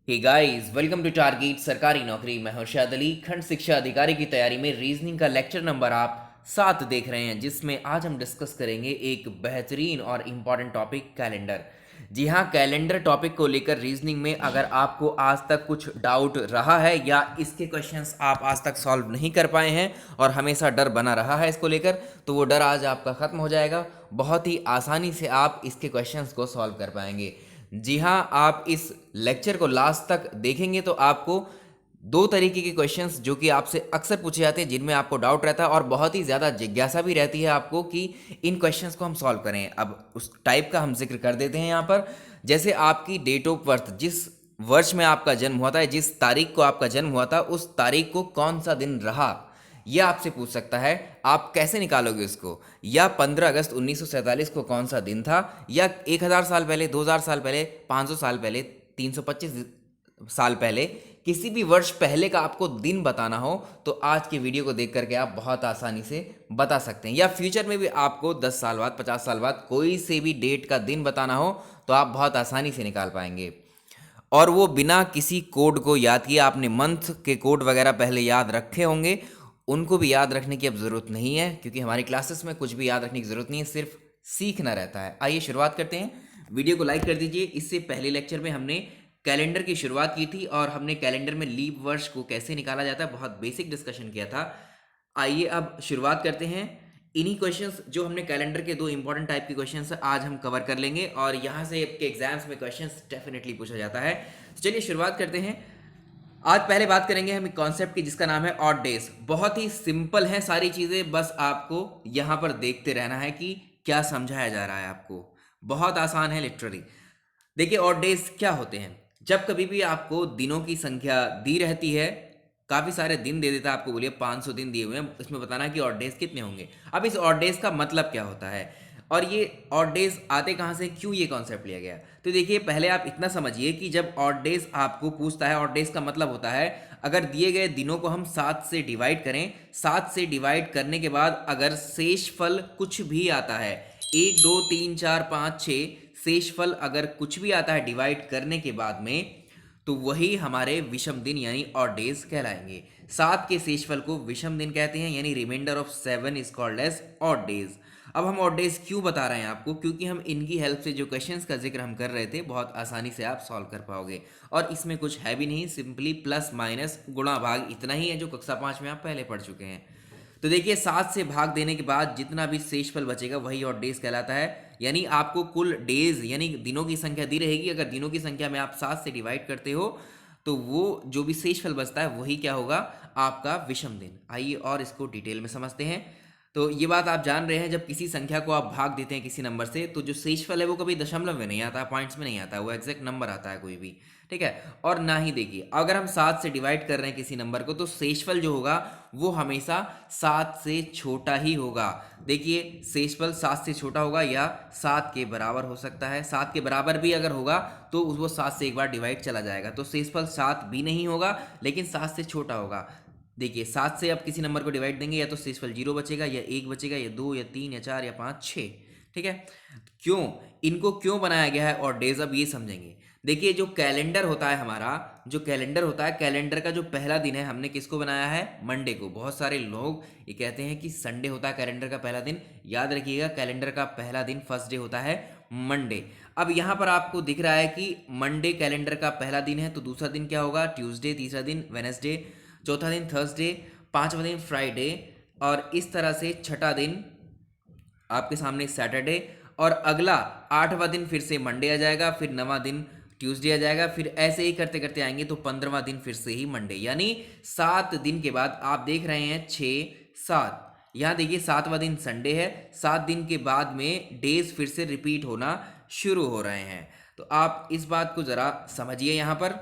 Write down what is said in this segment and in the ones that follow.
Hey guys, welcome to Target Sarkari Naukri. मैं हर्षद अली, खंड शिक्षा अधिकारी की तैयारी में रीजनिंग का लेक्चर नंबर आप 7 देख रहे हैं, जिसमें आज हम डिस्कस करेंगे एक बेहतरीन और इम्पॉर्टेंट टॉपिक, कैलेंडर। जी हाँ, कैलेंडर टॉपिक को लेकर रीजनिंग में अगर आपको आज तक कुछ डाउट रहा है या इसके क्वेश्चंस आप आज तक सॉल्व नहीं कर पाए हैं और हमेशा डर बना रहा है इसको लेकर, तो वो डर आज आपका ख़त्म हो जाएगा। बहुत ही आसानी से आप इसके क्वेश्चंस को सॉल्व कर पाएंगे। जी हाँ, आप इस लेक्चर को लास्ट तक देखेंगे तो आपको दो तरीके के क्वेश्चंस जो कि आपसे अक्सर पूछे जाते हैं, जिनमें आपको डाउट रहता है और बहुत ही ज़्यादा जिज्ञासा भी रहती है आपको कि इन क्वेश्चंस को हम सॉल्व करें। अब उस टाइप का हम जिक्र कर देते हैं यहाँ पर। जैसे आपकी डेट ऑफ बर्थ, जिस वर्ष में आपका जन्म हुआ था, जिस तारीख को आपका जन्म हुआ था, उस तारीख को कौन सा दिन रहा, यह आपसे पूछ सकता है। आप कैसे निकालोगे उसको? या 15 अगस्त 1947 को कौन सा दिन था, या 1000 साल पहले, 2000 साल पहले, 500 साल पहले, 325 साल पहले, किसी भी वर्ष पहले का आपको दिन बताना हो तो आज के वीडियो को देख करके आप बहुत आसानी से बता सकते हैं। या फ्यूचर में भी आपको 10 साल बाद, 50 साल बाद कोई से भी डेट का दिन बताना हो तो आप बहुत आसानी से निकाल पाएंगे। और वो बिना किसी कोड को याद किए, आपने मंथ के कोड वगैरह पहले याद रखे होंगे, उनको भी याद रखने की अब ज़रूरत नहीं है, क्योंकि हमारी क्लासेस में कुछ भी याद रखने की ज़रूरत नहीं है, सिर्फ सीखना रहता है। आइए शुरुआत करते हैं। वीडियो को लाइक कर दीजिए। इससे पहले लेक्चर में हमने कैलेंडर की शुरुआत की थी और हमने कैलेंडर में लीप वर्ष को कैसे निकाला जाता है बहुत बेसिक डिस्कशन किया था। आइए अब शुरुआत करते हैं। इन्हीं क्वेश्चंस, जो हमने कैलेंडर के दो इंपॉर्टेंट टाइप के क्वेश्चंस आज हम कवर कर लेंगे और यहाँ से आपके एग्जाम्स में क्वेश्चंस डेफिनेटली पूछा जाता है। तो चलिए शुरुआत करते हैं। आज पहले बात करेंगे हम एक कॉन्सेप्ट की, जिसका नाम है ऑड डेज। बहुत ही सिंपल है सारी चीज़ें, बस आपको यहाँ पर देखते रहना है कि क्या समझाया जा रहा है आपको। बहुत आसान है लिटरली। देखिए, ऑड डेज क्या होते हैं? जब कभी भी आपको दिनों की संख्या दी रहती है, काफ़ी सारे दिन दे देता है आपको, बोलिए 500 दिन दिए हुए हैं, इसमें बताना है कि ऑड डेज कितने होंगे। अब इस ऑड डेज का मतलब क्या होता है और ये ऑड डेज आते कहाँ से, क्यों ये कॉन्सेप्ट लिया गया? तो देखिए, पहले आप इतना समझिए कि जब ऑड डेज आपको पूछता है, ऑड डेज का मतलब होता है अगर दिए गए दिनों को हम 7 से डिवाइड करें, 7 से डिवाइड करने के बाद अगर शेषफल कुछ भी आता है, 1 2 3 4 5 6, शेषफल अगर कुछ भी आता है डिवाइड करने के बाद में, तो वही हमारे विषम दिन यानी ऑड डेज कहलाएंगे। 7 के शेषफल को विषम दिन कहते हैं, यानी reminder of 7 is called as odd days. अब हम ऑड डेज क्यों बता रहे हैं आपको? क्योंकि हम इनकी हेल्प से जो क्वेश्चंस का जिक्र हम कर रहे थे, बहुत आसानी से आप सॉल्व कर पाओगे। और इसमें कुछ है भी नहीं, सिंपली प्लस माइनस गुणा भाग इतना ही है, जो कक्षा 5 में आप पहले पढ़ चुके हैं। तो देखिए, 7 से भाग देने के बाद जितना भी शेषफल बचेगा वही ऑड डेज कहलाता है। यानी आपको कुल डेज यानी दिनों की संख्या दी रहेगी, अगर दिनों की संख्या में आप 7 से डिवाइड करते हो तो वो जो भी शेषफल बचता है वही क्या होगा, आपका विषम दिन। आइए और इसको डिटेल में समझते हैं। तो ये बात आप जान रहे हैं, जब किसी संख्या को आप भाग देते हैं किसी नंबर से, तो जो शेषफल है वो कभी दशमलव में नहीं आता, पॉइंट्स में नहीं आता, वो एग्जैक्ट नंबर आता है कोई भी, ठीक है। और ना ही देखिए, अगर हम 7 से डिवाइड कर रहे हैं किसी नंबर को, तो शेषफल जो होगा वो हमेशा 7 से छोटा ही होगा। देखिए, शेषफल 7 से छोटा होगा या 7 के बराबर हो सकता है। 7 के बराबर भी अगर होगा तो वो 7 से एक बार डिवाइड चला जाएगा, तो शेषफल 7 भी नहीं होगा, लेकिन 7 से छोटा होगा। देखिए, 7 से आप किसी नंबर को डिवाइड देंगे, या तो शेषफल 0 बचेगा, या 1 बचेगा, या 2 या 3 या 4 या 5 6, ठीक है। क्यों इनको क्यों बनाया गया है और डेज, अब ये समझेंगे। देखिए, जो कैलेंडर होता है हमारा, जो कैलेंडर होता है, कैलेंडर का जो पहला दिन है, हमने किसको बनाया है? मंडे को। बहुत सारे लोग ये कहते हैं कि संडे होता है कैलेंडर का पहला दिन। याद रखिएगा, कैलेंडर का पहला दिन फर्स्ट डे होता है मंडे। अब यहाँ पर आपको दिख रहा है कि मंडे कैलेंडर का पहला दिन है, तो दूसरा दिन क्या होगा? ट्यूसडे, तीसरा दिन वेडनेसडे, चौथा दिन थर्सडे, पांचवा दिन फ्राइडे, और इस तरह से छठा दिन आपके सामने सैटरडे, और अगला 8वां दिन फिर से मंडे आ जाएगा, फिर 9वां दिन ट्यूसडे आ जाएगा, फिर ऐसे ही करते करते आएंगे तो 15वां दिन फिर से ही मंडे। यानी 7 दिन के बाद आप देख रहे हैं 6 7, यहाँ देखिए 7वां दिन संडे है। 7 दिन के बाद में डेज फिर से रिपीट होना शुरू हो रहे हैं। तो आप इस बात को जरा समझिए। यहाँ पर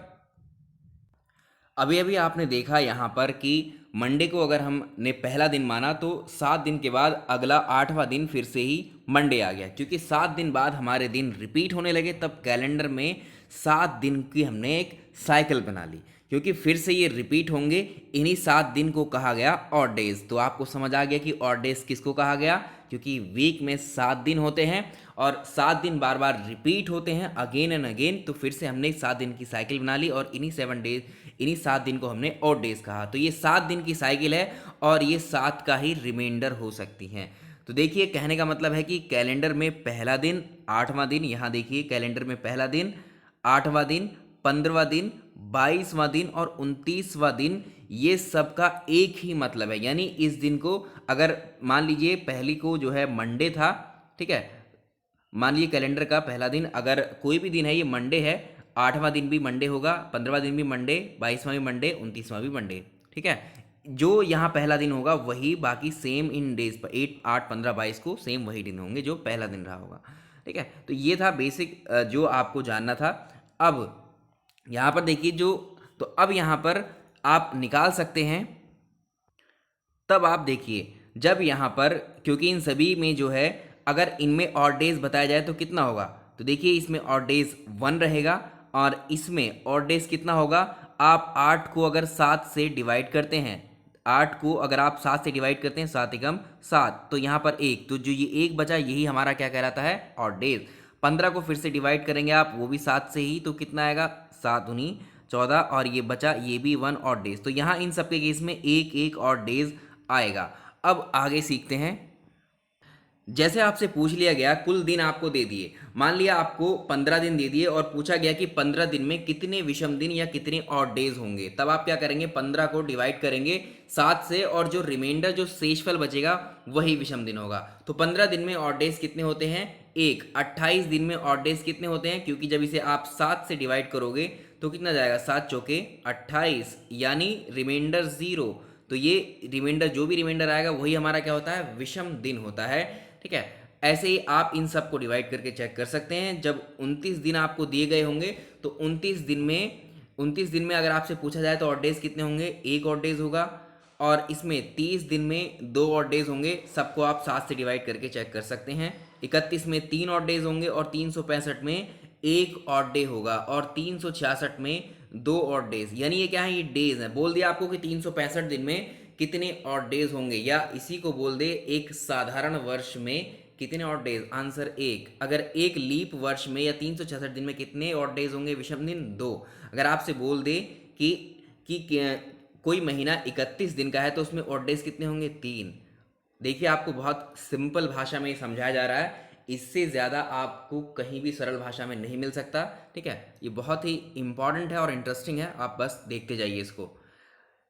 अभी अभी आपने देखा यहाँ पर कि मंडे को अगर हमने पहला दिन माना, तो 7 दिन के बाद अगला 8वां दिन फिर से ही मंडे आ गया। क्योंकि 7 दिन बाद हमारे दिन रिपीट होने लगे, तब कैलेंडर में 7 दिन की हमने एक साइकिल बना ली, क्योंकि फिर से ये रिपीट होंगे। इन्हीं 7 दिन को कहा गया ऑड डेज। तो आपको समझ आ गया कि ऑड डेज किसको कहा गया, क्योंकि वीक में 7 दिन होते हैं और 7 दिन बार बार रिपीट होते हैं अगेन एंड अगेन। तो फिर से हमने 7 दिन की साइकिल बना ली और इन्हीं 7 दिन को हमने ऑड डेज कहा। तो ये 7 दिन की साइकिल है और ये 7 का ही रिमाइंडर हो सकती हैं। तो देखिए, कहने का मतलब है कि कैलेंडर में पहला दिन, 8वां दिन, यहाँ देखिए कैलेंडर में पहला दिन, 8वां दिन, 15वां दिन, 22वां दिन और 29वां दिन, ये सब का एक ही मतलब है। यानी इस दिन को अगर मान लीजिए पहली को जो है मंडे था, ठीक है, मान लीजिए कैलेंडर का पहला दिन अगर कोई भी दिन है, ये मंडे है, 8वां दिन भी मंडे होगा, 15वां दिन भी मंडे, 22वां भी मंडे, 29वां भी मंडे, ठीक है। जो यहाँ पहला दिन होगा वही बाकी सेम इन डेज पर 8, 8, 15, 22 को सेम वही दिन होंगे जो पहला दिन रहा होगा, ठीक है। तो ये था बेसिक जो आपको जानना था। अब यहाँ पर देखिए तो अब यहाँ पर आप निकाल सकते हैं। तब आप देखिए जब यहाँ पर, क्योंकि इन सभी में जो है अगर इनमें ऑड डेज बताया जाए तो कितना होगा, तो देखिए इसमें ऑड डेज 1 रहेगा और इसमें ऑड डेज कितना होगा। आप 8 को अगर 7 से डिवाइड करते हैं, 8 को अगर आप 7 से डिवाइड करते हैं, 7 एकम 7, तो यहाँ पर 1, तो जो ये 1 बचा यही हमारा क्या कहलाता है, ऑड डेज। 15 को फिर से डिवाइड करेंगे आप, वो भी 7 से ही, तो कितना आएगा, 7 दूनी 14 और ये बचा ये भी 1 ऑड डेज। तो यहाँ इन सबके केस में एक एक ऑड डेज आएगा। अब आगे सीखते हैं। जैसे आपसे पूछ लिया गया, कुल दिन आपको दे दिए, मान लिया आपको 15 दिन दे दिए और पूछा गया कि 15 दिन में कितने विषम दिन या कितने ऑड डेज होंगे। तब आप क्या करेंगे, 15 को डिवाइड करेंगे 7 से और जो रिमाइंडर जो शेषफल बचेगा वही विषम दिन होगा। तो 15 दिन में ऑड डेज कितने होते हैं, 1। 28 दिन में ऑड डेज कितने होते हैं, क्योंकि जब इसे आप 7 से डिवाइड करोगे तो कितना जाएगा, 7 चौके 28, यानी रिमाइंडर 0। तो ये रिमाइंडर, जो भी रिमाइंडर आएगा वही हमारा क्या होता है, विषम दिन होता है, ठीक है। ऐसे ही आप इन सब को डिवाइड करके चेक कर सकते हैं। जब 29 दिन आपको दिए गए होंगे तो 29 दिन में अगर आपसे पूछा जाए तो ऑड डेज कितने होंगे, 1 ऑड डेज होगा। और इसमें 30 दिन में 2 ऑड डेज होंगे, सबको आप 7 से डिवाइड करके चेक कर सकते हैं। 31 में 3 ऑड डेज होंगे और 365 में 1 ऑड डे होगा और 366 में 2 ऑड डेज। यानी ये क्या है, ये डेज है। बोल दिया आपको कि 365 दिन में कितने ऑड डेज होंगे, या इसी को बोल दे एक साधारण वर्ष में कितने ऑड डेज, आंसर 1। अगर एक लीप वर्ष में या 366 दिन में कितने ऑड डेज होंगे, विषम दिन 2। अगर आपसे बोल दे कि कोई महीना 31 दिन का है तो उसमें ऑड डेज कितने होंगे, 3। देखिए आपको बहुत सिंपल भाषा में समझाया जा रहा है, इससे ज़्यादा आपको कहीं भी सरल भाषा में नहीं मिल सकता, ठीक है। ये बहुत ही इंपॉर्टेंट है और इंटरेस्टिंग है, आप बस देखते जाइए इसको।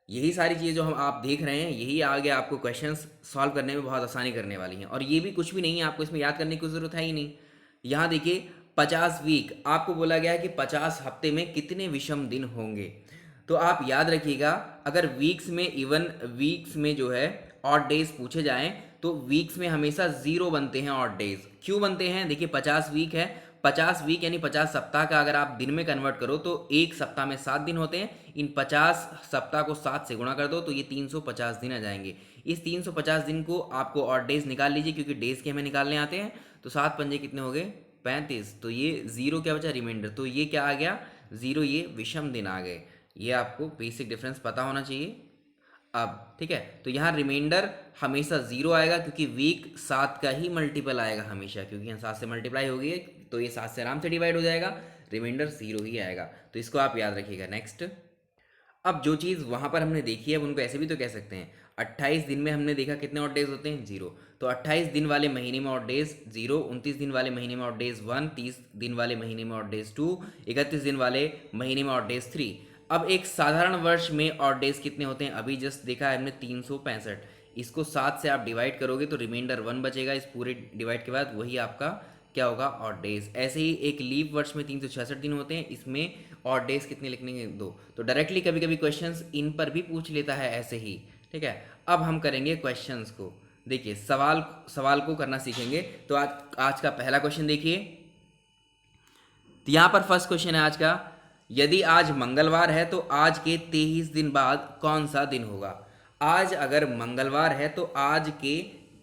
यही सारी चीज़ें जो हम आप देख रहे हैं, यही आगे आपको क्वेश्चंस सॉल्व करने में बहुत आसानी करने वाली हैं। और ये भी कुछ भी नहीं है, आपको इसमें याद करने की ज़रूरत है ही नहीं। यहाँ देखिए 50 वीक, आपको बोला गया है कि 50 हफ्ते में कितने विषम दिन होंगे। तो आप याद रखिएगा, अगर वीक्स में, इवन वीक्स में जो है ऑड डेज पूछे जाएं तो वीक्स में हमेशा 0 बनते हैं ऑड डेज। क्यों बनते हैं, देखिए 50 वीक है, 50 वीक यानी 50 सप्ताह का अगर आप दिन में कन्वर्ट करो तो एक सप्ताह में 7 दिन होते हैं। इन 50 सप्ताह को 7 से गुणा कर दो तो ये 350 दिन आ जाएंगे। इस 350 दिन को आपको ऑड डेज निकाल लीजिए, क्योंकि डेज के हमें निकालने आते हैं। तो 7 पंजे कितने हो गए, 35। तो ये 0 क्या बचा, रिमाइंडर। तो ये क्या आ गया, 0, ये विषम दिन आ गए। ये आपको बेसिक डिफरेंस पता होना चाहिए। अब ठीक है, तो यहाँ रिमाइंडर हमेशा 0 आएगा, क्योंकि वीक 7 का ही मल्टीपल आएगा हमेशा, क्योंकि यहाँ 7 से मल्टीप्लाई हो गई है तो ये 7 से आराम से डिवाइड हो जाएगा, रिमाइंडर 0 ही आएगा। तो इसको आप याद रखिएगा। नेक्स्ट, अब जो चीज़ वहाँ पर हमने देखी है उनको ऐसे भी तो कह सकते हैं। 28 दिन में हमने देखा कितने ऑड डेज होते हैं, 0। तो 28 दिन वाले महीने में ऑड डेज 0, 29 दिन वाले महीने में ऑड डेज 1, 30 दिन वाले महीने में ऑड डेज 2, 31 दिन वाले महीने में ऑड डेज 3। अब एक साधारण वर्ष में ऑड डेज कितने होते हैं, अभी जस्ट देखा है हमने 365। इसको 7 से आप डिवाइड करोगे तो रिमाइंडर 1 बचेगा इस पूरे डिवाइड के बाद, वही आपका क्या होगा, ऑड डेज। ऐसे ही एक लीप वर्ष में 366 दिन होते हैं, इसमें ऑड डेज कितने लिखने के, 2। तो डायरेक्टली कभी कभी क्वेश्चंस इन पर भी पूछ लेता है ऐसे ही, ठीक है। अब हम करेंगे क्वेश्चंस को, देखिए सवाल को करना सीखेंगे। तो आज का पहला क्वेश्चन देखिए, तो यहाँ पर फर्स्ट क्वेश्चन है आज का, यदि आज मंगलवार है तो आज के 23 दिन बाद कौन सा दिन होगा। आज अगर मंगलवार है तो आज के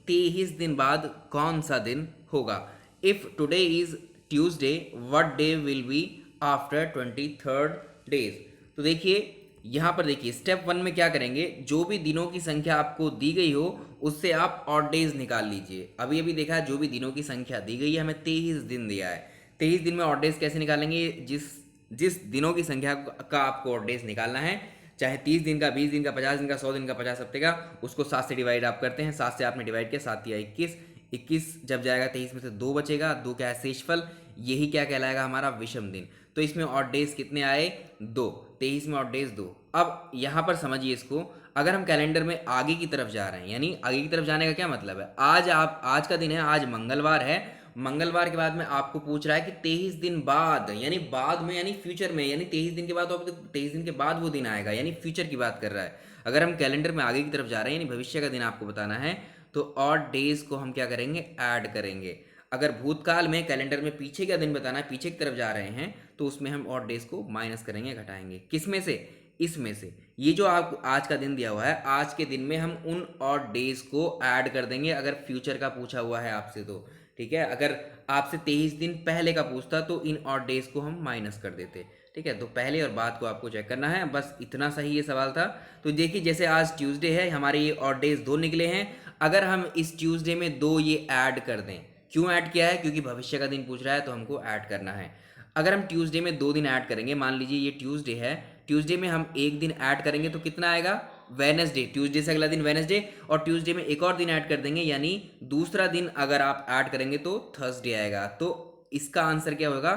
23 दिन बाद कौन सा दिन होगा। If today is Tuesday, what day will be after 23rd days. तो देखिए यहाँ पर देखिए स्टेप 1 में क्या करेंगे, जो भी दिनों की संख्या आपको दी गई हो उससे आप ऑड डेज निकाल लीजिए। अभी अभी देखा जो भी दिनों की संख्या दी गई है, हमें 23 दिन दिया है, 23 दिन में ऑड डेज कैसे निकालेंगे, जिस जिस दिनों की संख्या का आपको ऑड डेज निकालना है, चाहे 30 दिन का, 20 दिन का, 50 दिन का, 100 दिन का, 50 हफ्ते का, उसको 7 से डिवाइड आप करते हैं। 7 से आपने डिवाइड किया, 7 या 21, 21 जब जाएगा 23 में से 2 बचेगा, 2 क्या है शेषफल, यही क्या कहलाएगा हमारा विषम दिन। तो इसमें ऑड डेज कितने आए, 2, 23 में ऑड डेज 2। अब यहाँ पर समझिए इसको, अगर हम कैलेंडर में आगे की तरफ जा रहे हैं, यानी आगे की तरफ जाने का क्या मतलब है, आज का दिन है, आज मंगलवार है, मंगलवार के बाद में आपको पूछ रहा है कि 23 दिन बाद, यानी बाद में, यानी फ्यूचर में, यानी 23 दिन के बाद, तो 23 दिन के बाद वो दिन आएगा, यानी फ्यूचर की बात कर रहा है। अगर हम कैलेंडर में आगे की तरफ जा रहे हैं, यानी भविष्य का दिन आपको बताना है, तो ऑड डेज को हम क्या करेंगे, ऐड करेंगे। अगर भूतकाल में कैलेंडर में पीछे का दिन बताना है, पीछे की तरफ जा रहे हैं, तो उसमें हम ऑड डेज को माइनस करेंगे, घटाएंगे। किस में से, इसमें से। ये जो आपको आज का दिन दिया हुआ है, आज के दिन में हम उन ऑड डेज को ऐड कर देंगे, अगर फ्यूचर का पूछा हुआ है आपसे तो, ठीक है। अगर आपसे 23 दिन पहले का पूछता तो इन ऑड डेज को हम माइनस कर देते, ठीक है। तो पहले और बाद को आपको चेक करना है, बस इतना सही ये सवाल था। तो देखिए जैसे आज ट्यूसडे है, हमारे ये ऑड डेज 2 निकले हैं, अगर हम इस ट्यूसडे में 2 ये ऐड कर दें, क्यों ऐड किया है, क्योंकि भविष्य का दिन पूछ रहा है तो हमको ऐड करना है। अगर हम ट्यूसडे में 2 दिन ऐड करेंगे, मान लीजिए ये ट्यूसडे है, ट्यूसडे में हम 1 दिन ऐड करेंगे तो कितना आएगा, वेनसडे, ट्यूसडे से अगला दिन वेनसडे, और ट्यूसडे में एक और दिन ऐड कर देंगे, यानी दूसरा दिन अगर आप ऐड करेंगे तो थर्सडे आएगा। तो इसका आंसर क्या होगा,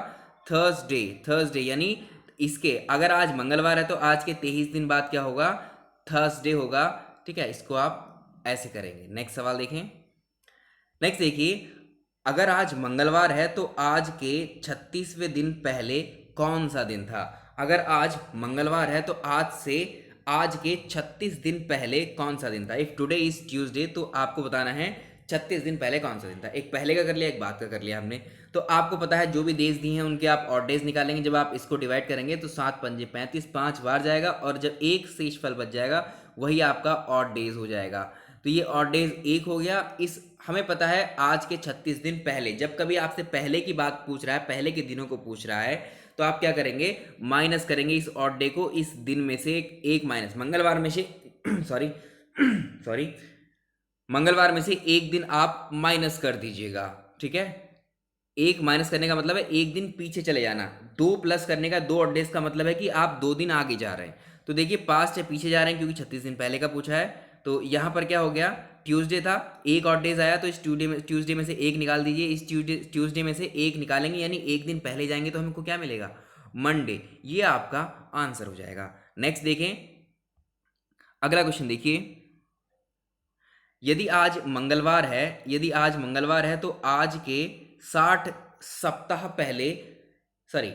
थर्सडे। थर्सडे यानी इसके, अगर आज मंगलवार है तो आज के 23 दिन बाद क्या होगा, थर्सडे होगा, ठीक है। इसको आप ऐसे करेंगे। नेक्स्ट सवाल देखें। नेक्स्ट देखिए, अगर आज मंगलवार है तो आज के 36वें दिन पहले कौन सा दिन था। अगर आज मंगलवार है तो आज के 36 दिन पहले कौन सा दिन था। इफ टुडे इज ट्यूसडे, तो आपको बताना है 36 दिन पहले कौन सा दिन था। एक पहले का कर लिया, एक बाद का कर लिया हमने। तो आपको पता है जो भी डेज दिए हैं उनके आप ऑड डेज निकालेंगे। जब आप इसको डिवाइड करेंगे तो 7 पंजे 35, 5 बार जाएगा, और जब एक शेषफल बच जाएगा वही आपका ऑड डेज हो जाएगा। तो ये ऑड डेज 1 हो गया। इस हमें पता है आज के 36 दिन पहले, जब कभी आपसे पहले की बात पूछ रहा है, पहले के दिनों को पूछ रहा है, तो आप क्या करेंगे, माइनस करेंगे इस ऑड डे को, इस दिन में से एक माइनस, मंगलवार में से सॉरी सॉरी मंगलवार में से एक दिन आप माइनस कर दीजिएगा, ठीक है। एक माइनस करने का मतलब है एक दिन पीछे चले जाना, 2 प्लस करने का, 2 ऑड डेज का मतलब है कि आप 2 दिन आगे जा रहे हैं। तो देखिए पास्ट या पीछे जा रहे हैं, क्योंकि 36 दिन पहले का पूछा है। तो यहाँ पर क्या हो गया, ट्यूसडे था, एक ऑड डेज आया, तो इस ट्यूसडे में से एक निकाल दीजिए। इस ट्यूसडे में से एक निकालेंगे, यानी एक दिन पहले जाएंगे, तो हमको क्या मिलेगा, मंडे। ये आपका आंसर हो जाएगा। नेक्स्ट देखें, अगला क्वेश्चन देखिए। यदि आज मंगलवार है तो आज के 60 सप्ताह पहले, सॉरी,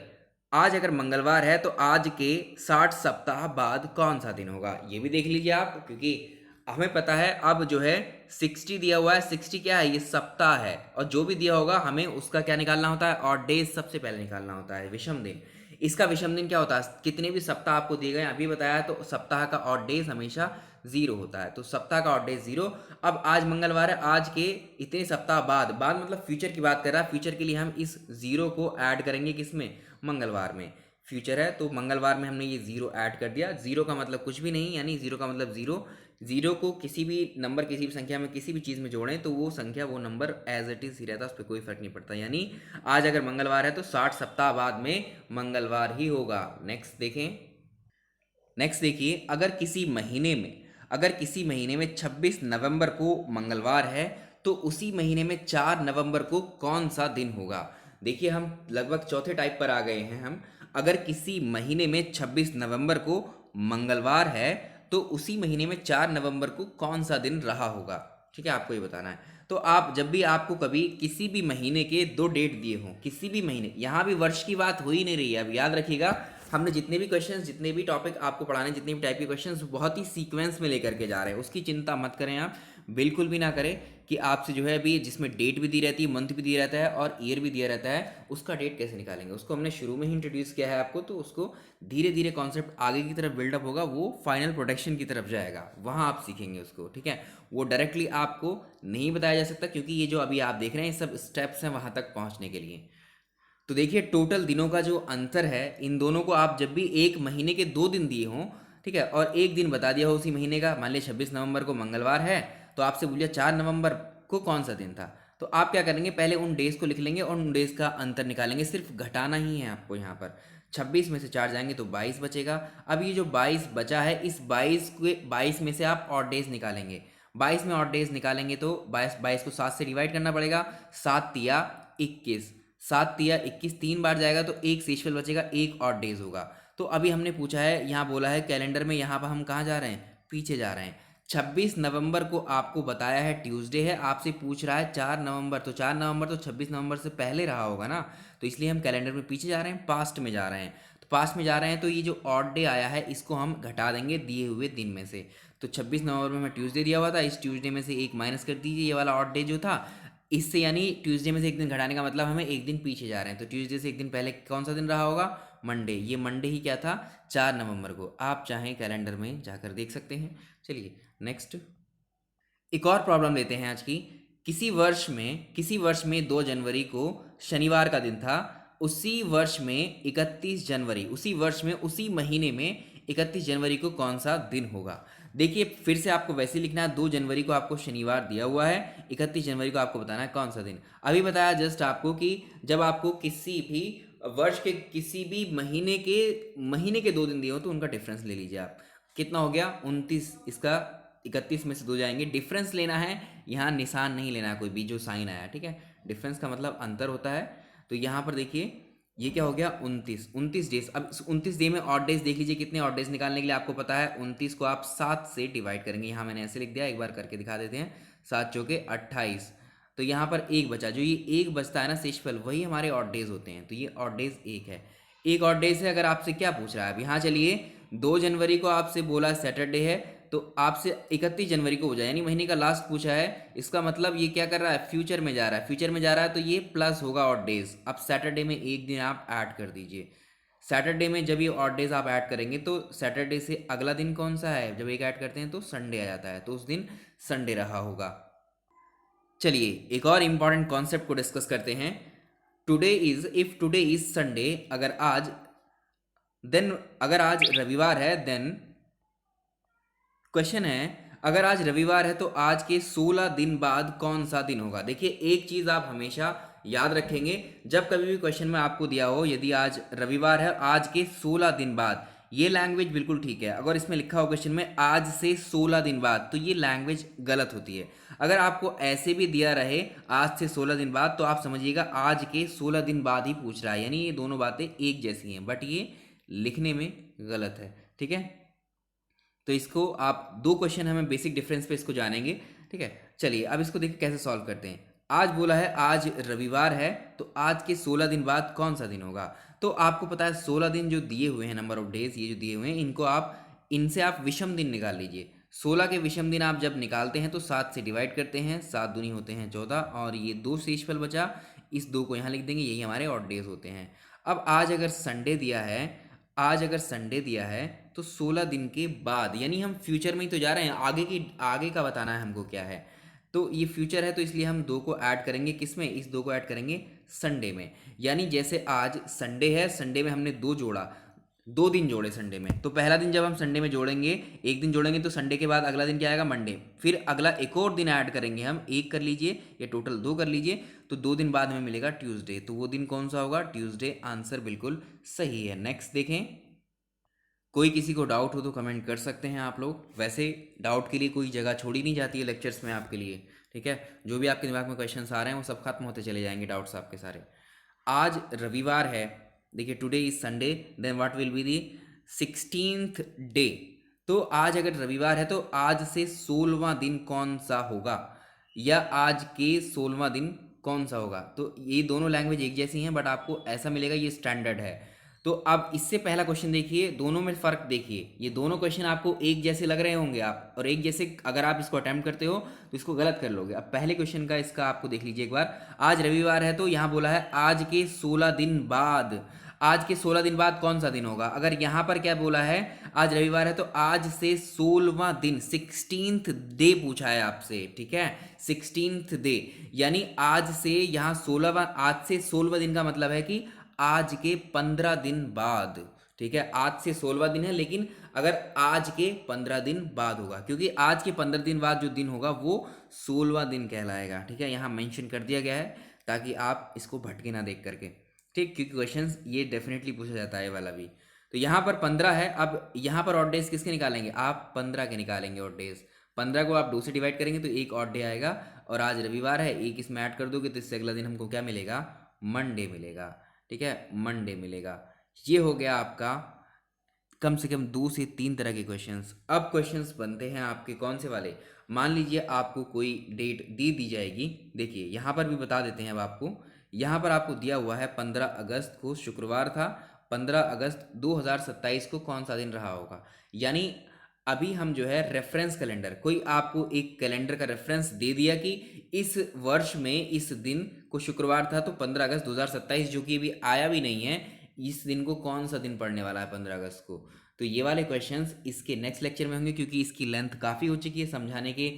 आज अगर मंगलवार है तो आज के 60 सप्ताह बाद कौन सा दिन होगा। ये भी देख लीजिए आप, क्योंकि हमें पता है अब जो है 60 दिया हुआ है, 60 क्या है, ये सप्ताह है, और जो भी दिया होगा हमें उसका क्या निकालना होता है, ऑड डेज सबसे पहले निकालना होता है, विषम दिन। इसका विषम दिन क्या होता है, कितने भी सप्ताह आपको दिए गए अभी बताया, तो सप्ताह का ऑड डेज हमेशा 0 होता है, तो सप्ताह का ऑड डेज 0। अब आज मंगलवार है, आज के इतने सप्ताह बाद मतलब फ्यूचर की बात कर रहा है, फ्यूचर के लिए हम इस 0 को ऐड करेंगे, किसमें, मंगलवार में। फ्यूचर है तो मंगलवार में हमने ये 0 ऐड कर दिया। 0 का मतलब कुछ भी नहीं, यानी 0 का मतलब 0। 0 को किसी भी नंबर, किसी भी संख्या में, किसी भी चीज़ में जोड़ें तो वो संख्या, वो नंबर एज इट इज़ ही रहता है, उस पर कोई फर्क नहीं पड़ता। यानी आज अगर मंगलवार है तो 60 सप्ताह बाद में मंगलवार ही होगा। नेक्स्ट देखें। नेक्स्ट देखिए, अगर किसी महीने में 26 नवंबर को मंगलवार है तो उसी महीने में 4 नवंबर को कौन सा दिन होगा। देखिए हम लगभग चौथे टाइप पर आ गए हैं हम। अगर किसी महीने में 26 नवंबर को मंगलवार है तो उसी महीने में 4 नवंबर को कौन सा दिन रहा होगा, ठीक है, आपको ये बताना है। तो आप जब भी आपको कभी किसी भी महीने के 2 डेट दिए हों, किसी भी महीने, यहाँ भी वर्ष की बात हो ही नहीं रही है, अब याद रखिएगा, हमने जितने भी क्वेश्चंस, जितने भी टॉपिक आपको पढ़ाने, जितने भी टाइप के क्वेश्चंस बहुत ही सीक्वेंस में लेकर के जा रहे हैं, उसकी चिंता मत करें आप, बिल्कुल भी ना करें कि आपसे जो है अभी, जिसमें डेट भी दी रहती है, मंथ भी दिया रहता है और ईयर भी दिया रहता है, उसका डेट कैसे निकालेंगे, उसको हमने शुरू में ही इंट्रोड्यूस किया है आपको। तो उसको धीरे धीरे कॉन्सेप्ट आगे की तरफ बिल्डअप होगा, वो फाइनल प्रोडक्शन की तरफ जाएगा, वहाँ आप सीखेंगे उसको, ठीक है। वो डायरेक्टली आपको नहीं बताया जा सकता, क्योंकि ये जो अभी आप देख रहे हैं ये सब स्टेप्स हैं वहाँ तक पहुँचने के लिए। तो देखिए टोटल दिनों का जो अंतर है इन दोनों को, आप जब भी एक महीने के 2 दिन दिए हों, ठीक है, और एक दिन बता दिया हो उसी महीने का, मान लिया 26 नवंबर को मंगलवार है, तो आपसे बोलिए 4 नवंबर को कौन सा दिन था, तो आप क्या करेंगे, पहले उन डेज को लिख लेंगे और उन डेज का अंतर निकालेंगे, सिर्फ घटाना ही है आपको यहाँ पर। 26 में से 4 जाएंगे तो 22 बचेगा। अब ये जो 22 बचा है, इस 22 में से आप ऑड डेज निकालेंगे। 22 में ऑड डेज निकालेंगे तो 22 को 7 से डिवाइड करना पड़ेगा। 7 तिया 21, 7 तिया 21 3 बार जाएगा तो एक शेषफल बचेगा, एक ऑड डेज होगा। तो अभी हमने पूछा है, यहाँ बोला है कैलेंडर में, यहाँ पर हम कहाँ जा रहे हैं, पीछे जा रहे हैं। 26 नवंबर को आपको बताया है ट्यूसडे है, आपसे पूछ रहा है 4 नवंबर, तो 4 नवंबर तो 26 नवंबर से पहले रहा होगा ना, तो इसलिए हम कैलेंडर में पीछे जा रहे हैं, पास्ट में जा रहे हैं। तो पास्ट में जा रहे हैं तो ये जो ऑड डे आया है इसको हम घटा देंगे दिए हुए दिन में से। तो 26 नवंबर में हमें ट्यूसडे दिया हुआ था, इस ट्यूसडे में से एक माइनस कर दीजिए, ये वाला ऑड डे जो था, इससे यानी ट्यूसडे में से एक दिन घटाने का मतलब हमें एक दिन पीछे जा रहे हैं। तो ट्यूसडे से एक दिन पहले कौन सा दिन रहा होगा, मंडे। ये मंडे ही क्या था, 4 नवंबर को। आप चाहें कैलेंडर में जाकर देख सकते हैं। चलिए नेक्स्ट, एक और प्रॉब्लम लेते हैं आज की। किसी वर्ष में 2 जनवरी को शनिवार का दिन था, उसी वर्ष में 31 जनवरी, उसी वर्ष में उसी महीने में 31 जनवरी को कौन सा दिन होगा। देखिए फिर से आपको वैसे ही लिखना है, 2 जनवरी को आपको शनिवार दिया हुआ है, 31 जनवरी को आपको बताना है कौन सा दिन। अभी बताया जस्ट आपको कि जब आपको किसी भी वर्ष के किसी भी महीने के 2 दिन दिए हो तो उनका डिफरेंस ले लीजिए आप। कितना हो गया 29, इसका 31 में से 2 जाएंगे, डिफरेंस लेना है, यहाँ निशान नहीं लेना है कोई भी, जो साइन आया, ठीक है, डिफरेंस का मतलब अंतर होता है। तो यहाँ पर देखिए ये क्या हो गया 29 डेज। अब 29 डे में ऑड डेज देख लीजिए कितने ऑड डेज निकालने के लिए आपको पता है, 29 को आप 7 से डिवाइड करेंगे, यहाँ मैंने ऐसे लिख दिया, एक बार करके दिखा देते हैं, 7 चौके 28, तो यहाँ पर एक बचा, जो ये एक बचता है ना शेषफल, वही हमारे ऑड डेज होते हैं, तो ये ऑड डेज एक है, एक ऑड डेज है। अगर आपसे क्या पूछ रहा है अब यहाँ, चलिए 2 जनवरी को आपसे बोला सैटरडे है, तो आपसे 31 जनवरी को हो जाए, यानी महीने का लास्ट पूछा है, इसका मतलब ये क्या कर रहा है, फ्यूचर में जा रहा है, फ्यूचर में जा रहा है तो ये प्लस होगा ऑड डेज। अब सैटरडे में एक दिन आप ऐड कर दीजिए, सैटरडे में जब ये ऑड डेज आप ऐड करेंगे तो सैटरडे से अगला दिन कौन सा है, जब एक ऐड करते हैं तो संडे आ जाता है, तो उस दिन संडे रहा होगा। चलिए एक और इंपॉर्टेंट कॉन्सेप्ट को डिस्कस करते हैं। इफ टुडे इज संडे, अगर आज रविवार है, देन क्वेश्चन है, अगर आज रविवार है तो आज के 16 दिन बाद कौन सा दिन होगा। देखिए एक चीज आप हमेशा याद रखेंगे, जब कभी भी क्वेश्चन में आपको दिया हो, यदि आज रविवार है, आज के 16 दिन बाद, ये लैंग्वेज बिल्कुल ठीक है। अगर इसमें लिखा हो क्वेश्चन में आज से 16 दिन बाद, तो ये लैंग्वेज गलत होती है। अगर आपको ऐसे भी दिया रहे आज से 16 दिन बाद, तो आप समझिएगा आज के 16 दिन बाद ही पूछ रहा है, यानी ये दोनों बातें एक जैसी हैं, बट ये लिखने में गलत है, ठीक है। तो इसको आप 2 क्वेश्चन हमें बेसिक डिफरेंस पे इसको जानेंगे, ठीक है। चलिए अब इसको देखिए कैसे सॉल्व करते हैं। आज बोला है आज रविवार है, तो आज के 16 दिन बाद कौन सा दिन होगा। तो आपको पता है 16 दिन जो दिए हुए हैं, नंबर ऑफ डेज ये जो दिए हुए हैं, इनसे आप विषम दिन निकाल लीजिए। 16 के विषम दिन आप जब निकालते हैं तो 7 से डिवाइड करते हैं, 7 दूनी होते हैं 14, और ये 2 शेषफल बचा, इस 2 को यहाँ लिख देंगे, यही हमारे ऑड डेज होते हैं। अब आज अगर संडे दिया है तो 16 दिन के बाद, यानी हम फ्यूचर में ही तो जा रहे हैं, आगे का बताना है हमको क्या है। तो ये फ्यूचर है तो इसलिए हम 2 को ऐड करेंगे, किसमें, इस 2 को ऐड करेंगे संडे में। यानी जैसे आज संडे है, संडे में हमने 2 जोड़ा, 2 दिन जोड़े संडे में, तो पहला दिन जब हम संडे में जोड़ेंगे, एक दिन जोड़ेंगे, तो संडे के बाद अगला दिन क्या आएगा, मंडे। फिर अगला एक और दिन ऐड करेंगे हम, एक कर लीजिए, या टोटल 2 कर लीजिए, तो 2 दिन बाद हमें मिलेगा ट्यूसडे। तो वो दिन कौन सा होगा, ट्यूसडे। आंसर बिल्कुल सही है। नेक्स्ट देखें, कोई किसी को डाउट हो तो कमेंट कर सकते हैं आप लोग। वैसे डाउट के लिए कोई जगह छोड़ी नहीं जाती है लेक्चर्स में आपके लिए, ठीक है। जो भी आपके दिमाग में क्वेश्चंस आ रहे हैं वो सब खत्म होते चले जाएंगे, डाउट्स आपके सारे। आज रविवार है, देखिए today is Sunday, then what will be the 16th day. तो आज अगर रविवार है तो आज से 16वां दिन कौन सा होगा, या आज के 16वां दिन कौन सा होगा। तो ये दोनों लैंग्वेज एक जैसी हैं, बट आपको ऐसा मिलेगा, ये स्टैंडर्ड है। तो अब इससे पहला क्वेश्चन देखिए, दोनों में फर्क देखिए, ये दोनों क्वेश्चन आपको एक जैसे लग रहे होंगे आप, और एक जैसे अगर आप इसको अटेम्प्ट करते हो तो इसको गलत कर लोगे। अब पहले क्वेश्चन का इसका आपको देख लीजिए एक बार। आज रविवार है तो यहाँ बोला है आज के 16 दिन बाद। आज के 16 दिन बाद कौन सा दिन होगा। अगर यहाँ पर क्या बोला है, आज रविवार है, तो आज से 16वां दिन 16th डे पूछा है आपसे, ठीक है, 16th डे, यानी आज से यहाँ 16वां, आज से 16वां दिन का मतलब है कि आज के 15 दिन बाद, ठीक है, आज से 16वां दिन है, लेकिन अगर आज के 15 दिन बाद होगा, क्योंकि आज के 15 दिन बाद जो दिन होगा वो 16वां दिन कहलाएगा, ठीक है, यहाँ मेंशन कर दिया गया है ताकि आप इसको भटके ना देख करके, ठीक, क्योंकि क्वेश्चंस ये डेफिनेटली पूछा जाता है ये वाला भी। तो यहाँ पर 15 है, अब यहाँ पर ऑड डेज किसके निकालेंगे, आप 15 के निकालेंगे ऑड डेज। 15 को आप 2 से डिवाइड करेंगे तो एक ऑड डे आएगा, और आज रविवार है, एक इसमें ऐड कर दोगे तो इससे अगला दिन हमको क्या मिलेगा, मंडे मिलेगा, ठीक है, मंडे मिलेगा। ये हो गया आपका कम से कम 2 से 3 तरह के क्वेश्चंस। अब क्वेश्चंस बनते हैं आपके कौन से वाले, मान लीजिए आपको कोई डेट दी जाएगी, देखिए यहाँ पर भी बता देते हैं अब आपको, यहाँ पर आपको दिया हुआ है 15 अगस्त को शुक्रवार था, 15 अगस्त 2027 को कौन सा दिन रहा होगा, यानी अभी हम जो है रेफरेंस कैलेंडर, कोई आपको एक कैलेंडर का रेफरेंस दे दिया कि इस वर्ष में इस दिन को शुक्रवार था, तो 15 अगस्त 2027 जो कि अभी आया भी नहीं है, इस दिन को कौन सा दिन पड़ने वाला है 15 अगस्त को। तो ये वाले क्वेश्चंस इसके नेक्स्ट लेक्चर में होंगे, क्योंकि इसकी लेंथ काफ़ी हो चुकी है समझाने के,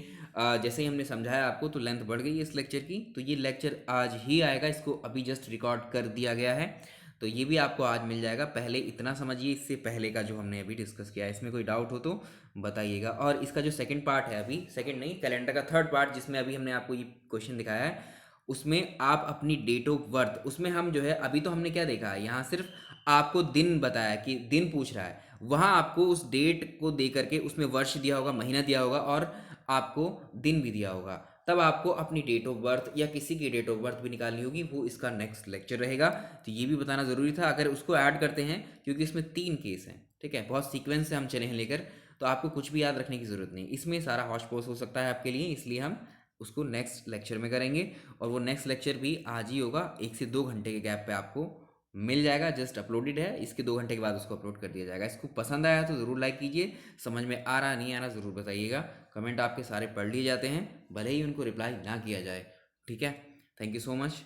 जैसे ही हमने समझाया आपको तो लेंथ बढ़ गई है इस लेक्चर की, तो ये लेक्चर आज ही आएगा, इसको अभी जस्ट रिकॉर्ड कर दिया गया है, तो ये भी आपको आज मिल जाएगा। पहले इतना समझिए, इससे पहले का जो हमने अभी डिस्कस किया है, इसमें कोई डाउट हो तो बताइएगा। और इसका जो सेकंड पार्ट है, अभी सेकंड नहीं, कैलेंडर का थर्ड पार्ट, जिसमें अभी हमने आपको ये क्वेश्चन दिखाया है, उसमें आप अपनी डेट ऑफ बर्थ, उसमें हम जो है अभी तो हमने क्या देखा है, यहाँ सिर्फ आपको दिन बताया कि दिन पूछ रहा है, वहाँ आपको उस डेट को दे करके उसमें वर्ष दिया होगा, महीना दिया होगा और आपको दिन भी दिया होगा, तब आपको अपनी डेट ऑफ बर्थ या किसी की डेट ऑफ बर्थ भी निकालनी होगी, वो इसका नेक्स्ट लेक्चर रहेगा। तो ये भी बताना ज़रूरी था, अगर उसको ऐड करते हैं, क्योंकि इसमें 3 केस हैं, ठीक है, बहुत सीक्वेंस से हम चले हैं लेकर, तो आपको कुछ भी याद रखने की ज़रूरत नहीं, इसमें सारा हौश पौश हो सकता है आपके लिए, इसलिए हम उसको नेक्स्ट लेक्चर में करेंगे। और वो नेक्स्ट लेक्चर भी आज ही होगा, 1 से 2 घंटे के गैप पे आपको मिल जाएगा, जस्ट अपलोडेड है, इसके 2 घंटे के बाद उसको अपलोड कर दिया जाएगा। इसको पसंद आया तो ज़रूर लाइक कीजिए, समझ में आ रहा नहीं आ रहा ज़रूर बताइएगा, कमेंट आपके सारे पढ़ लिए जाते हैं, भले ही उनको रिप्लाई ना किया जाए, ठीक है। Thank you so much.